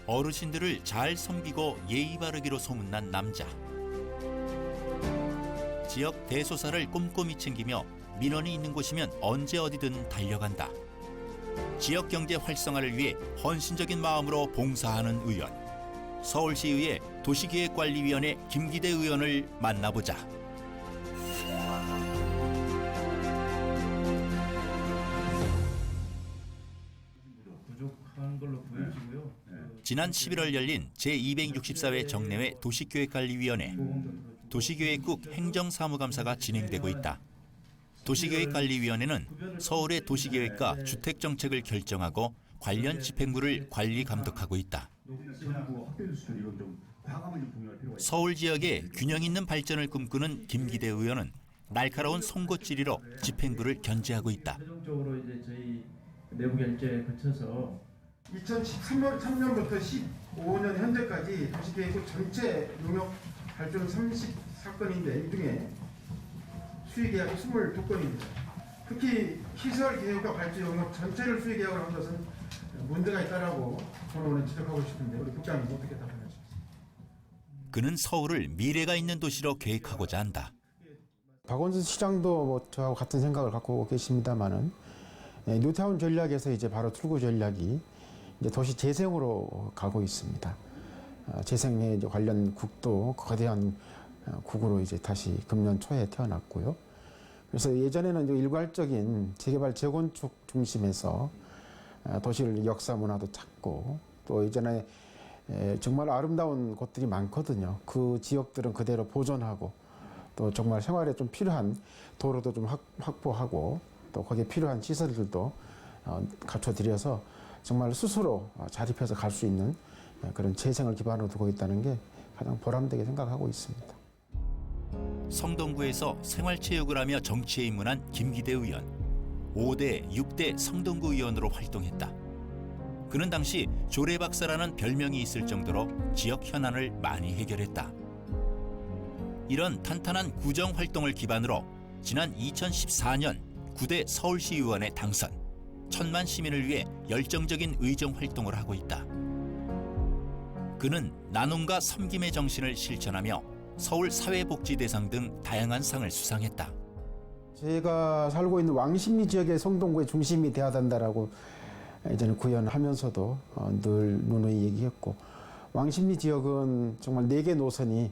어르신들을 잘 섬기고 예의 바르기로 소문난 남자. 지역 대소사를 꼼꼼히 챙기며 민원이 있는 곳이면 언제 어디든 달려간다. 지역 경제 활성화를 위해 헌신적인 마음으로 봉사하는 의원. 서울시의회 도시계획관리위원회 김기대 의원을 만나보자. 부족한 걸로 보여지고요. 지난 11월 열린 제264회 정례회 도시계획관리위원회. 도시계획국 행정사무감사가 진행되고 있다. 도시계획관리위원회는 서울의 도시계획과 주택정책을 결정하고 관련 집행부를 관리 감독하고 있다. 서울 지역의 균형 있는 발전을 꿈꾸는 김기대 의원은 날카로운 송곳지리로 집행부를 견제하고 있다. 최종적으로 이제 저희 내부 결제에 거쳐서 2013년부터 15년 현재까지 도시계획국 전체 용역 발전 30사건인데 이 중에 수의계약이 22건입니다. 특히 시설 계획과 발전 용역 전체를 수의계약을 한 것은 문제가 있다라고 저는 오늘 지적하고 싶은데 우리 국장님 어떻게 답변하십니까? 그는 서울을 미래가 있는 도시로 계획하고자 한다. 박원순 시장도 뭐 저하고 같은 생각을 갖고 계십니다만은 뉴타운 전략에서 이제 바로 출구 전략이 이제 도시 재생으로 가고 있습니다. 재생에 이제 관련 국도 거대한 국으로 이제 다시 금년 초에 태어났고요. 그래서 예전에는 이제 일괄적인 재개발 재건축 중심에서 도시를 역사 문화도 찾고 또 예전에 정말 아름다운 곳들이 많거든요. 그 지역들은 그대로 보존하고 또 정말 생활에 좀 필요한 도로도 좀 확보하고 또 거기에 필요한 시설들도 갖춰드려서 정말 스스로 자립해서 갈 수 있는 그런 재생을 기반으로 두고 있다는 게 가장 보람되게 생각하고 있습니다. 성동구에서 생활체육을 하며 정치에 입문한 김기대 의원. 5대, 6대 성동구 의원으로 활동했다. 그는 당시 조례박사라는 별명이 있을 정도로 지역 현안을 많이 해결했다. 이런 탄탄한 구정활동을 기반으로 지난 2014년 9대 서울시의원에 당선. 1000만 시민을 위해 열정적인 의정활동을 하고 있다. 그는 나눔과 섬김의 정신을 실천하며 서울 사회복지대상 등 다양한 상을 수상했다. 제가 살고 있는 왕십리 지역의 성동구의 중심이 돼야 된다라고 예전에 구현하면서도 늘 누누이 얘기했고, 왕십리 지역은 정말 4개 노선이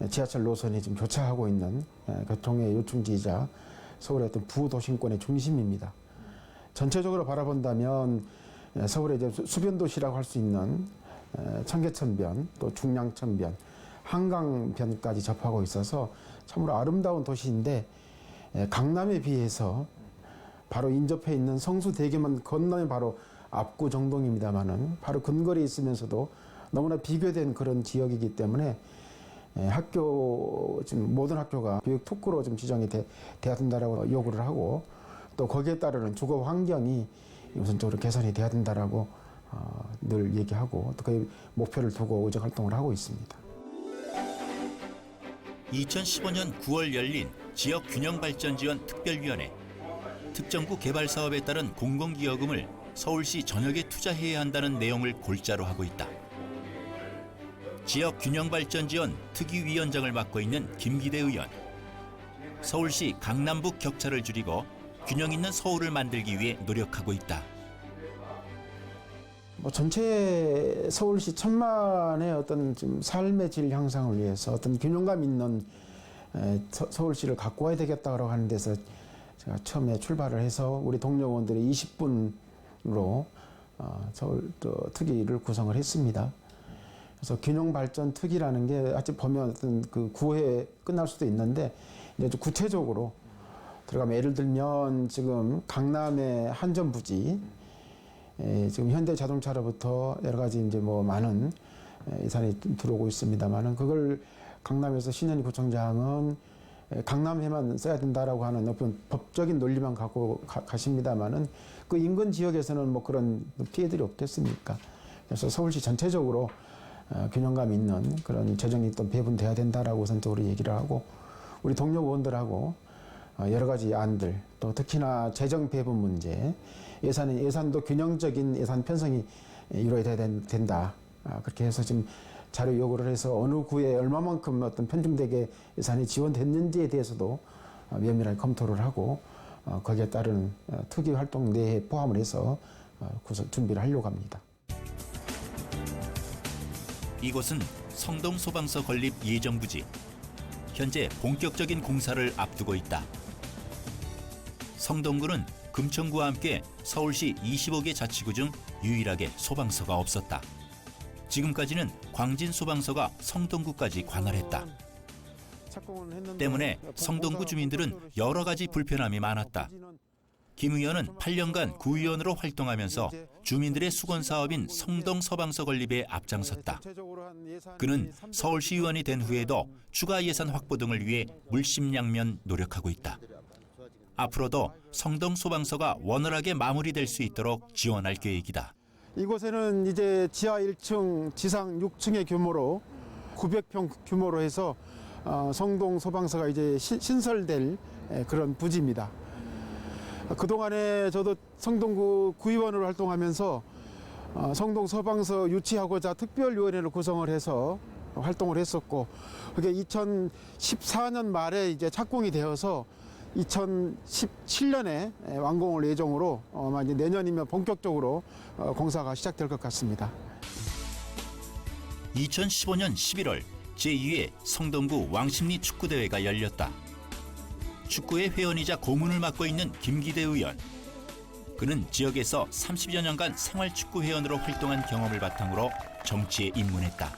지하철 노선이 지금 교차하고 있는 교통의 요충지이자 서울의 어떤 부도심권의 중심입니다. 전체적으로 바라본다면 서울의 이제 수변도시라고 할 수 있는 청계천변, 또 중량천변, 한강변까지 접하고 있어서 참으로 아름다운 도시인데, 강남에 비해서 바로 인접해 있는 성수대교만 건너면 바로 압구정동입니다만은 바로 근거리에 있으면서도 너무나 비교된 그런 지역이기 때문에 지금 모든 학교가 교육 특구로 좀 지정이 돼야 된다라고 요구를 하고, 또 거기에 따르는 주거 환경이 우선적으로 개선이 돼야 된다라고 늘 얘기하고 또 그 목표를 두고 의정 활동을 하고 있습니다. 2015년 9월 열린 지역균형발전지원 특별위원회. 특정구 개발 사업에 따른 공공기여금을 서울시 전역에 투자해야 한다는 내용을 골자로 하고 있다. 지역균형발전지원 특위위원장을 맡고 있는 김기대 의원. 서울시 강남북 격차를 줄이고 균형 있는 서울을 만들기 위해 노력하고 있다. 전체 서울시 1000만의 어떤 지금 삶의 질 향상을 위해서 어떤 균형감 있는 서울시를 갖고 와야 되겠다고 하는 데서 제가 처음에 출발을 해서 우리 동료 의원들이 20분으로 서울 특위를 구성을 했습니다. 그래서 균형발전 특위라는 게 아직 보면 어떤 그 구회에 끝날 수도 있는데 이제 좀 구체적으로 들어가면, 예를 들면 지금 강남의 한전부지, 지금 현대자동차로부터 여러 가지 이제 뭐 많은 예산이 들어오고 있습니다만은, 그걸 강남에서 신현희 구청장은 강남에만 써야 된다라고 하는 어떤 법적인 논리만 갖고 가십니다만은, 그 인근 지역에서는 뭐 그런 피해들이 없겠습니까? 그래서 서울시 전체적으로 균형감 있는 그런 재정이 또 배분돼야 된다라고 우선적으로 얘기를 하고, 우리 동료 의원들하고 여러 가지 안들, 또 특히나 재정 배분 문제, 예산도 균형적인 예산 편성이 이루어져야 된다. 그렇게 해서 지금 자료 요구를 해서 어느 구에 얼마만큼 어떤 편중대계 예산이 지원됐는지에 대해서도 면밀하게 검토를 하고 거기에 따른 특위 활동 내에 포함을 해서 구성 준비를 하려고 합니다. 이곳은 성동 소방서 건립 예정부지. 현재 본격적인 공사를 앞두고 있다. 성동구는 금천구와 함께 서울시 25개 자치구 중 유일하게 소방서가 없었다. 지금까지는 광진 소방서가 성동구까지 관할했다. 때문에 성동구 주민들은 여러 가지 불편함이 많았다. 김 의원은 8년간 구의원으로 활동하면서 주민들의 수건 사업인 성동 소방서 건립에 앞장섰다. 그는 서울시 의원이 된 후에도 추가 예산 확보 등을 위해 물심양면 노력하고 있다. 앞으로도 성동 소방서가 원활하게 마무리될 수 있도록 지원할 계획이다. 이곳에는 이제 지하 1층, 지상 6층의 규모로 900평 규모로 해서 성동 소방서가 이제 신설될 그런 부지입니다. 그동안에 저도 성동구 구의원으로 활동하면서 성동 소방서 유치하고자 특별위원회를 구성을 해서 활동을 했었고, 그게 2014년 말에 이제 착공이 되어서 2017년에 완공을 예정으로 아마 이제 내년이면 본격적으로 공사가 시작될 것 같습니다. 2015년 11월 제2회 성동구 왕십리 축구대회가 열렸다. 축구의 회원이자 고문을 맡고 있는 김기대 의원. 그는 지역에서 30여 년간 생활축구 회원으로 활동한 경험을 바탕으로 정치에 입문했다.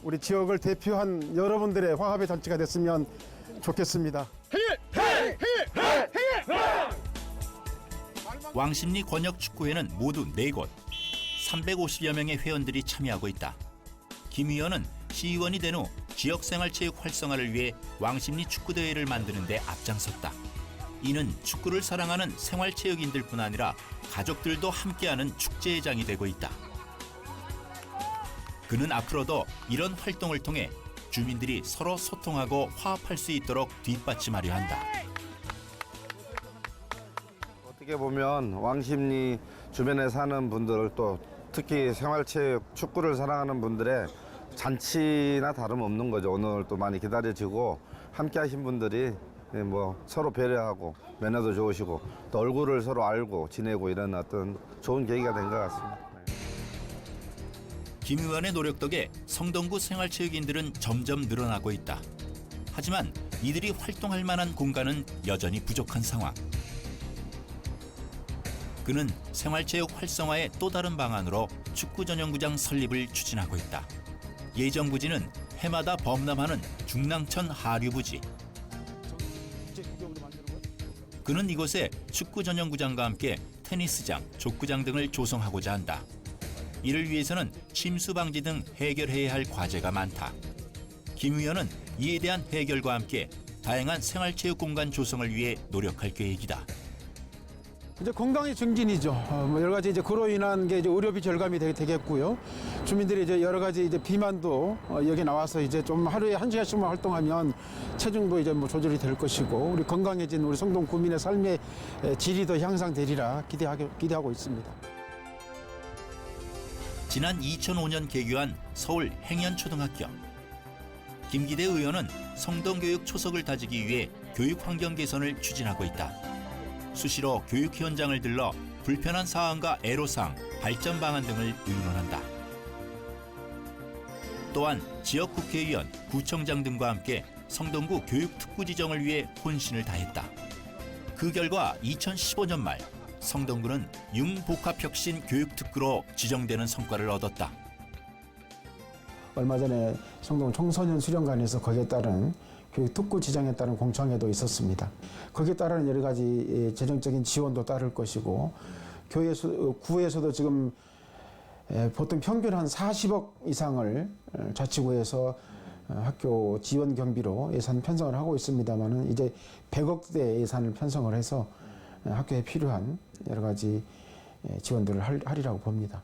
우리 지역을 대표한 여러분들의 화합의 잔치가 됐으면 좋겠습니다. 왕십리 권역축구회는 모두 4곳, 350여 명의 회원들이 참여하고 있다. 김 의원은 시의원이 된 후 지역생활체육 활성화를 위해 왕십리 축구대회를 만드는 데 앞장섰다. 이는 축구를 사랑하는 생활체육인들뿐 아니라 가족들도 함께하는 축제회장이 되고 있다. 그는 앞으로도 이런 활동을 통해 주민들이 서로 소통하고 화합할 수 있도록 뒷받침하려 한다. 어떻게 보면 왕십리 주변에 사는 분들, 또 특히 생활체육, 축구를 사랑하는 분들의 잔치나 다름없는 거죠. 오늘 또 많이 기다려지고 함께 하신 분들이 뭐 서로 배려하고 매너도 좋으시고 또 얼굴을 서로 알고 지내고 이런 어떤 좋은 계기가 된 것 같습니다. 김 의원의 노력 덕에 성동구 생활체육인들은 점점 늘어나고 있다. 하지만 이들이 활동할 만한 공간은 여전히 부족한 상황. 그는 생활체육 활성화의 또 다른 방안으로 축구 전용구장 설립을 추진하고 있다. 예정 부지는 해마다 범람하는 중랑천 하류부지. 그는 이곳에 축구 전용구장과 함께 테니스장, 족구장 등을 조성하고자 한다. 이를 위해서는 침수 방지 등 해결해야 할 과제가 많다. 김 의원은 이에 대한 해결과 함께 다양한 생활체육 공간 조성을 위해 노력할 계획이다. 이제 건강의 증진이죠. 뭐 여러 가지 이제 그로 인한 게 이제 의료비 절감이 되겠고요. 주민들이 이제 여러 가지 이제 비만도 여기 나와서 이제 좀 하루에 1시간씩만 활동하면 체중도 이제 뭐 조절이 될 것이고, 우리 건강해진 우리 성동 구민의 삶의 질이 더 향상되리라 기대하고 있습니다. 지난 2005년 개교한 서울 행연초등학교. 김기대 의원은 성동교육 초석을 다지기 위해 교육 환경 개선을 추진하고 있다. 수시로 교육 현장을 들러 불편한 사항과 애로사항, 발전 방안 등을 의논한다. 또한 지역 국회의원, 구청장 등과 함께 성동구 교육 특구 지정을 위해 혼신을 다했다. 그 결과 2015년 말 성동구는 융복합혁신 교육특구로 지정되는 성과를 얻었다. 얼마 전에 성동 청소년 수련관에서 거기에 따른 교육 특구 지정에 따른 공청회도 있었습니다. 거기에 따른 여러 가지 재정적인 지원도 따를 것이고, 구에서도 지금 보통 평균 한 40억 이상을 자치구에서 학교 지원 경비로 예산 편성을 하고 있습니다만은 이제 100억대 예산을 편성을 해서 학교에 필요한 여러 가지 지원들을 하리라고 봅니다.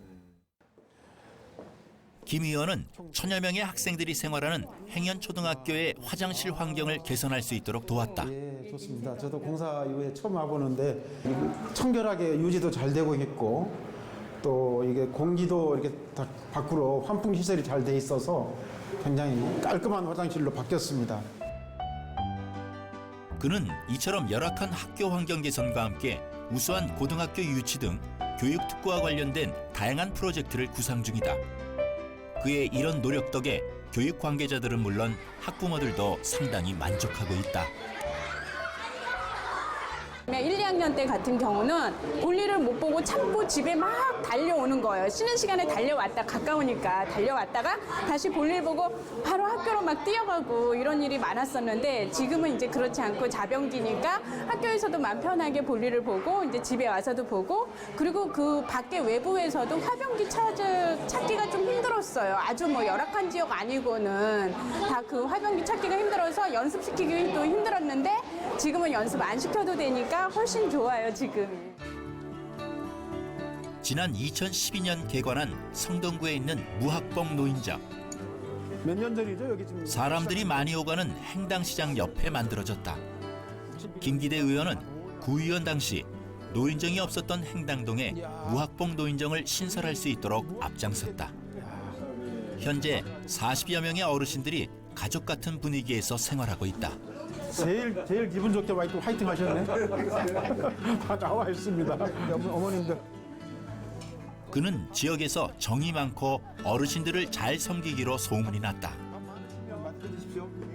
김 의원은 천여 명의 학생들이 생활하는 행연초등학교의 화장실 환경을 개선할 수 있도록 도왔다. 예, 좋습니다. 저도 공사 이후에 처음 와보는데 청결하게 유지도 잘 되고 있고, 또 이게 공기도 이렇게 다 밖으로 환풍 시설이 잘 돼 있어서 굉장히 깔끔한 화장실로 바뀌었습니다. 그는 이처럼 열악한 학교 환경 개선과 함께 우수한 고등학교 유치 등 교육 특구와 관련된 다양한 프로젝트를 구상 중이다. 그의 이런 노력 덕에 교육 관계자들은 물론 학부모들도 상당히 만족하고 있다. 1, 2학년 때 같은 경우는 볼일을 못 보고 참고 집에 막 달려오는 거예요. 쉬는 시간에 달려왔다, 가까우니까 달려왔다가 다시 볼일 보고 바로 학교로 막 뛰어가고 이런 일이 많았었는데 지금은 이제 그렇지 않고 자변기니까 학교에서도 마음 편하게 볼일을 보고 이제 집에 와서도 보고 그리고 그 밖에 외부에서도 화변기 찾기가 좀 힘들었어요. 아주 뭐 열악한 지역 아니고는 다 그 화변기 찾기가 힘들어서 연습시키기도 힘들었는데 지금은 연습 안 시켜도 되니까 훨씬 좋아요, 지금. 지난 2012년 개관한 성동구에 있는 무학봉 노인정. 몇 년 전이죠, 여기 지금? 사람들이 많이 오가는 행당시장 옆에 만들어졌다. 김기대 의원은 구의원 당시 노인정이 없었던 행당동에 무학봉 노인정을 신설할 수 있도록 앞장섰다. 현재 40여 명의 어르신들이 가족 같은 분위기에서 생활하고 있다. 제일 기분 좋게 와 있고 화이팅 하셨네. 다 나와 있습니다. 어머님들. 그는 지역에서 정이 많고 어르신들을 잘 섬기기로 소문이 났다.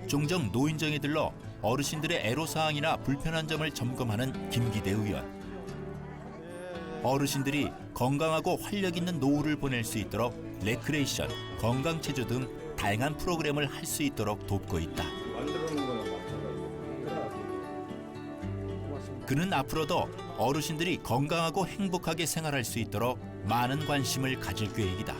종종 노인정에 들러 어르신들의 애로사항이나 불편한 점을 점검하는 김기대 의원. 어르신들이 건강하고 활력 있는 노후를 보낼 수 있도록 레크레이션, 건강체조 등 다양한 프로그램을 할 수 있도록 돕고 있다. 그는 앞으로도 어르신들이 건강하고 행복하게 생활할 수 있도록 많은 관심을 가질 계획이다.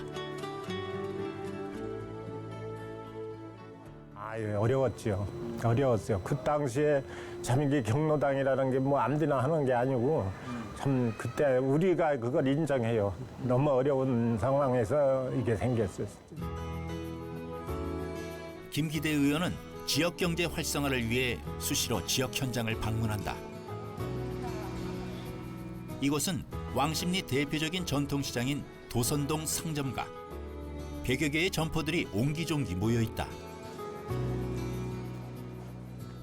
아유, 어려웠죠. 어려웠어요. 그 당시에 참 이게 경로당이라는 게 뭐 아무데나 하는 게 아니고 참 그때 우리가 그걸 인정해요. 너무 어려운 상황에서 이게 생겼어요. 김기대 의원은 지역 경제 활성화를 위해 수시로 지역 현장을 방문한다. 이곳은 왕십리 대표적인 전통시장인 도선동 상점가. 100여 개의 점포들이 옹기종기 모여 있다.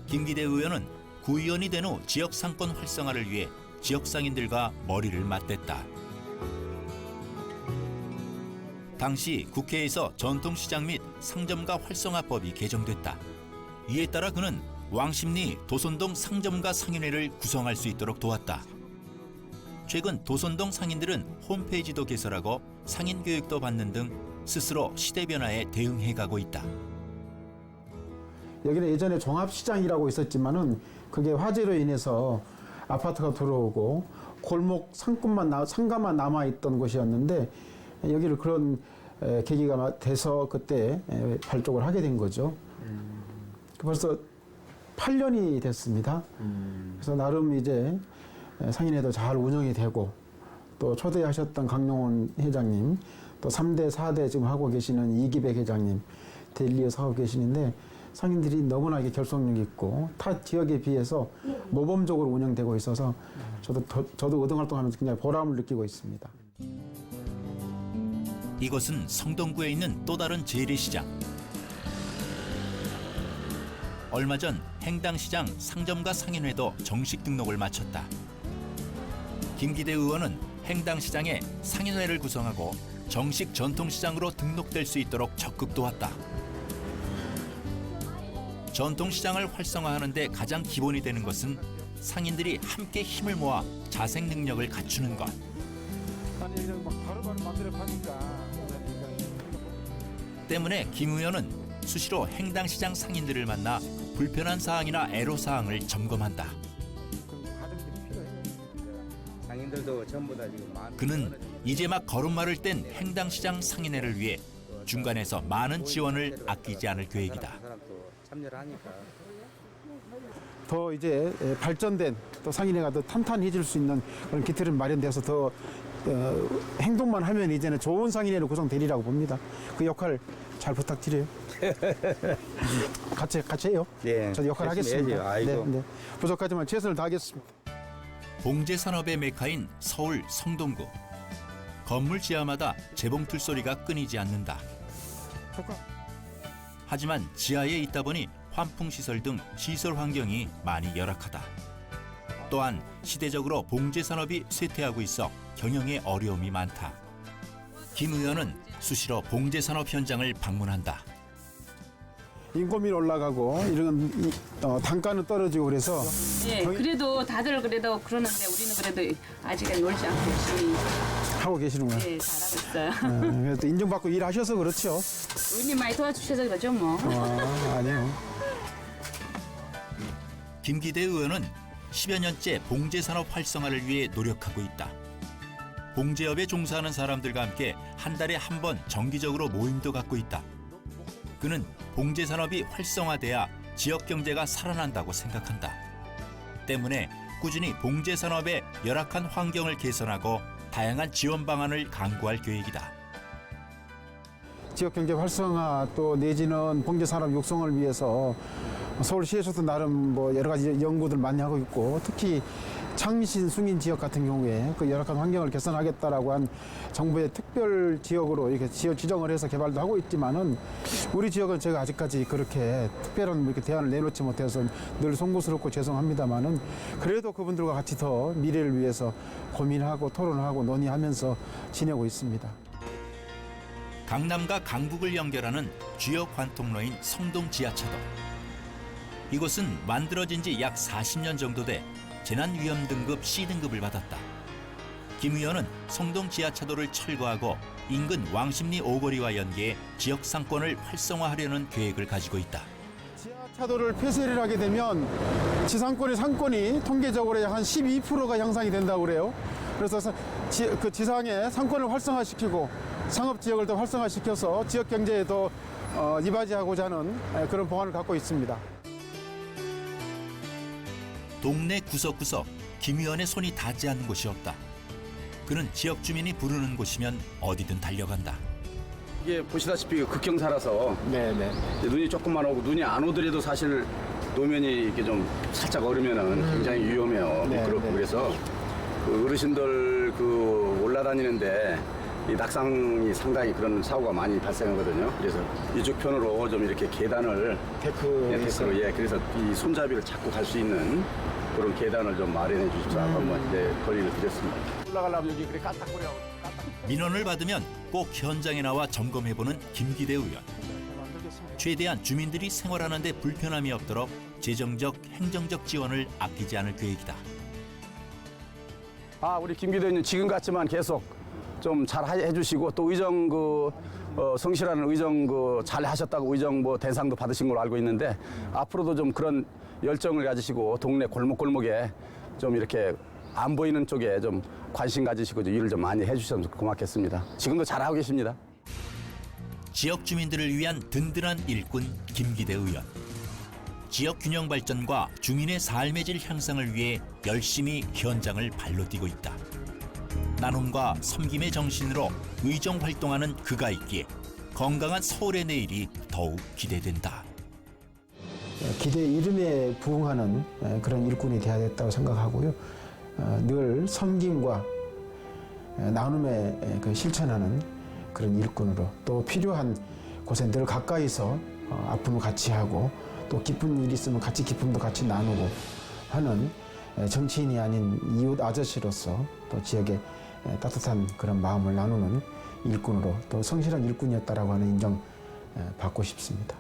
김기대 의원은 구의원이 된 후 지역 상권 활성화를 위해 지역 상인들과 머리를 맞댔다. 당시 국회에서 전통시장 및 상점가 활성화법이 개정됐다. 이에 따라 그는 왕십리 도선동 상점가 상인회를 구성할 수 있도록 도왔다. 최근 도선동 상인들은 홈페이지도 개설하고 상인 교육도 받는 등 스스로 시대 변화에 대응해가고 있다. 여기는 예전에 종합시장이라고 있었지만은 그게 화재로 인해서 아파트가 들어오고 골목 상가만 남아있던 곳이었는데 여기를 그런 계기가 돼서 그때 발족을 하게 된 거죠. 벌써 8년이 됐습니다. 그래서 나름 이제 상인회도 잘 운영이 되고 또 초대하셨던 강용원 회장님 또 3대, 4대 지금 하고 계시는 이기백 회장님 데일리에서 하고 계시는데 상인들이 너무나 결속력 있고 타 지역에 비해서 모범적으로 운영되고 있어서 저도 의동활동하면서 굉장히 보람을 느끼고 있습니다. 이곳은 성동구에 있는 또 다른 재래시장. 얼마 전 행당시장 상점가 상인회도 정식 등록을 마쳤다. 김기대 의원은 행당시장에 상인회를 구성하고 정식 전통시장으로 등록될 수 있도록 적극 도왔다. 전통시장을 활성화하는 데 가장 기본이 되는 것은 상인들이 함께 힘을 모아 자생 능력을 갖추는 것. 때문에 김 의원은 수시로 행당시장 상인들을 만나 불편한 사항이나 애로사항을 점검한다. 상인들도 전부 다 지금 많은 그는 이제 막 걸음마를 뗀 행당시장 상인회를 위해 중간에서 많은 지원을 아끼지 않을 계획이다. 사람도 참여를 하니까 더 이제 발전된 또 상인회가 더 탄탄해질 수 있는 그런 기틀은 마련돼서 더 행동만 하면 이제는 좋은 상인회로 구성되리라고 봅니다. 그 역할 잘 부탁드려요. 같이 해요. 네, 저도 역할 열심히 하겠습니다. 해야죠. 아이고. 네. 부족하지만 최선을 다하겠습니다. 봉제산업의 메카인 서울 성동구. 건물 지하마다 재봉틀 소리가 끊이지 않는다. 하지만 지하에 있다 보니 환풍시설 등 시설 환경이 많이 열악하다. 또한 시대적으로 봉제 산업이 쇠퇴하고 있어 경영에 어려움이 많다. 김 의원은 수시로 봉제 산업 현장을 방문한다. 인건비 올라가고 이런 단가는 떨어지고 그래서 예, 그래도 다들 그래도 그러는데 우리는 그래도 아직은 놀지 않고 열심히 하고 계시는구나. 예, 잘하고 있어요. 그래도 인정받고 일하셔서 그렇죠. 의원님 많이 도와주셔서 그러죠 뭐. 아니요. 김기대 의원은 10여 년째 봉제 산업 활성화를 위해 노력하고 있다. 봉제업에 종사하는 사람들과 함께 한 달에 한 번 정기적으로 모임도 갖고 있다. 그는 봉제 산업이 활성화돼야 지역 경제가 살아난다고 생각한다. 때문에 꾸준히 봉제 산업의 열악한 환경을 개선하고 다양한 지원 방안을 강구할 계획이다. 지역 경제 활성화 또 내지는 봉제 산업 육성을 위해서 서울시에서도 나름 뭐 여러 가지 연구들 많이 하고 있고 특히 창신 숭인 지역 같은 경우에 그 열악한 환경을 개선하겠다라고 한 정부의 특별 지역으로 이렇게 지역 지정을 해서 개발도 하고 있지만은 우리 지역은 제가 아직까지 그렇게 특별한 이렇게 대안을 내놓지 못해서 늘 송구스럽고 죄송합니다만은 그래도 그분들과 같이 더 미래를 위해서 고민하고 토론하고 논의하면서 지내고 있습니다. 강남과 강북을 연결하는 주요 관통로인 성동 지하차도. 이곳은 만들어진 지 약 40년 정도 돼 재난위험 등급 C등급을 받았다. 김 의원은 성동 지하차도를 철거하고 인근 왕십리 오거리와 연계해 지역 상권을 활성화하려는 계획을 가지고 있다. 지하차도를 폐쇄를 하게 되면 지상권의 상권이 통계적으로 약 한 12%가 향상이 된다고 그래요. 그래서 그 지상의 상권을 활성화시키고 상업지역을 더 활성화시켜서 지역 경제에 더 이바지하고자 하는 그런 방안을 갖고 있습니다. 동네 구석구석 김 의원의 손이 닿지 않는 곳이 없다. 그는 지역 주민이 부르는 곳이면 어디든 달려간다. 이게 보시다시피 극경사라서 눈이 조금만 오고 눈이 안 오더라도 사실 노면이 이렇게 좀 살짝 얼으면은 굉장히 위험해요. 미끄럽고 그래서 그 어르신들 그 올라다니는데 이 낙상이 상당히 그런 사고가 많이 발생하거든요. 그래서 이쪽 편으로 좀 이렇게 계단을 데크로 그래서 이 손잡이를 잡고 갈 수 있는 그런 계단을 좀 마련해 주십사 한번 건의를 드렸습니다. 올라가려면 여기 그래 까딱거려. 민원을 받으면 꼭 현장에 나와 점검해보는 김기대 의원. 최대한 주민들이 생활하는 데 불편함이 없도록 재정적, 행정적 지원을 아끼지 않을 계획이다. 우리 김기대 의원님 지금 같지만 계속 좀 잘 해주시고 또 의정 성실한 의정 잘 하셨다고 의정 대상도 받으신 걸로 알고 있는데 앞으로도 좀 그런 열정을 가지시고 동네 골목골목에 좀 이렇게 안 보이는 쪽에 좀 관심 가지시고 일을 좀 많이 해주셔서 고맙겠습니다. 지금도 잘하고 계십니다. 지역 주민들을 위한 든든한 일꾼 김기대 의원. 지역 균형 발전과 주민의 삶의 질 향상을 위해 열심히 현장을 발로 뛰고 있다. 나눔과 섬김의 정신으로 의정 활동하는 그가 있기에 건강한 서울의 내일이 더욱 기대된다. 기대 이름에 부응하는 그런 일꾼이 되어야 됐다고 생각하고요. 늘 섬김과 나눔에 실천하는 그런 일꾼으로 또 필요한 곳에 늘 가까이서 아픔을 같이 하고 또 기쁜 일이 있으면 같이 기쁨도 같이 나누고 하는 정치인이 아닌 이웃 아저씨로서 또 지역에 따뜻한 그런 마음을 나누는 일꾼으로 또 성실한 일꾼이었다라고 하는 인정 받고 싶습니다.